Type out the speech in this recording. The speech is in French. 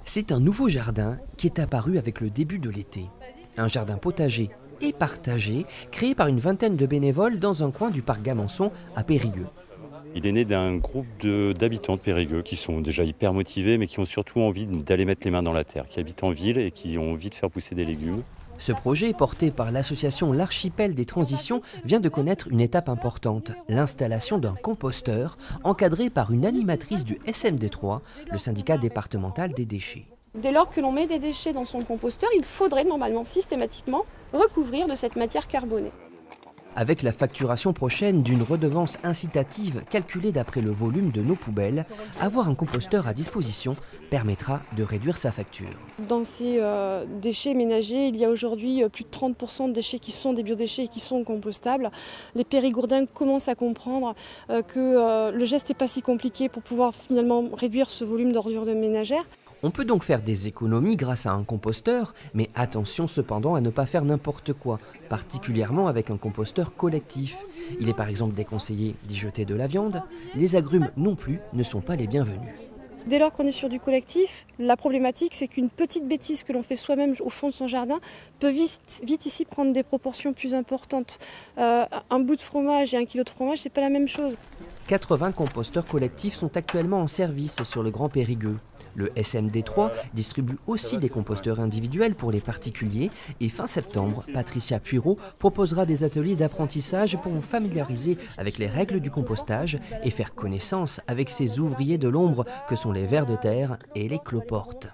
C'est un nouveau jardin qui est apparu avec le début de l'été. Un jardin potager et partagé, créé par une vingtaine de bénévoles dans un coin du parc Gamançon à Périgueux. Il est né d'un groupe d'habitants de Périgueux qui sont déjà hyper motivés, mais qui ont surtout envie d'aller mettre les mains dans la terre, qui habitent en ville et qui ont envie de faire pousser des légumes. Ce projet, porté par l'association L'Archipel des Transitions, vient de connaître une étape importante, l'installation d'un composteur encadré par une animatrice du SMD3, le syndicat départemental des déchets. Dès lors que l'on met des déchets dans son composteur, il faudrait normalement systématiquement recouvrir de cette matière carbonée. Avec la facturation prochaine d'une redevance incitative calculée d'après le volume de nos poubelles, avoir un composteur à disposition permettra de réduire sa facture. Dans ces déchets ménagers, il y a aujourd'hui plus de 30% de déchets qui sont des biodéchets et qui sont compostables. Les périgourdins commencent à comprendre que le geste n'est pas si compliqué pour pouvoir finalement réduire ce volume d'ordures ménagères. On peut donc faire des économies grâce à un composteur, mais attention cependant à ne pas faire n'importe quoi, particulièrement avec un composteur collectif. Il est par exemple déconseillé d'y jeter de la viande. Les agrumes non plus ne sont pas les bienvenus. Dès lors qu'on est sur du collectif, la problématique c'est qu'une petite bêtise que l'on fait soi-même au fond de son jardin peut vite ici prendre des proportions plus importantes. Un bout de fromage et 1 kilo de fromage, c'est pas la même chose. 80 composteurs collectifs sont actuellement en service sur le Grand Périgueux. Le SMD3 distribue aussi des composteurs individuels pour les particuliers et fin septembre, Patricia Puireau proposera des ateliers d'apprentissage pour vous familiariser avec les règles du compostage et faire connaissance avec ces ouvriers de l'ombre que sont les vers de terre et les cloportes.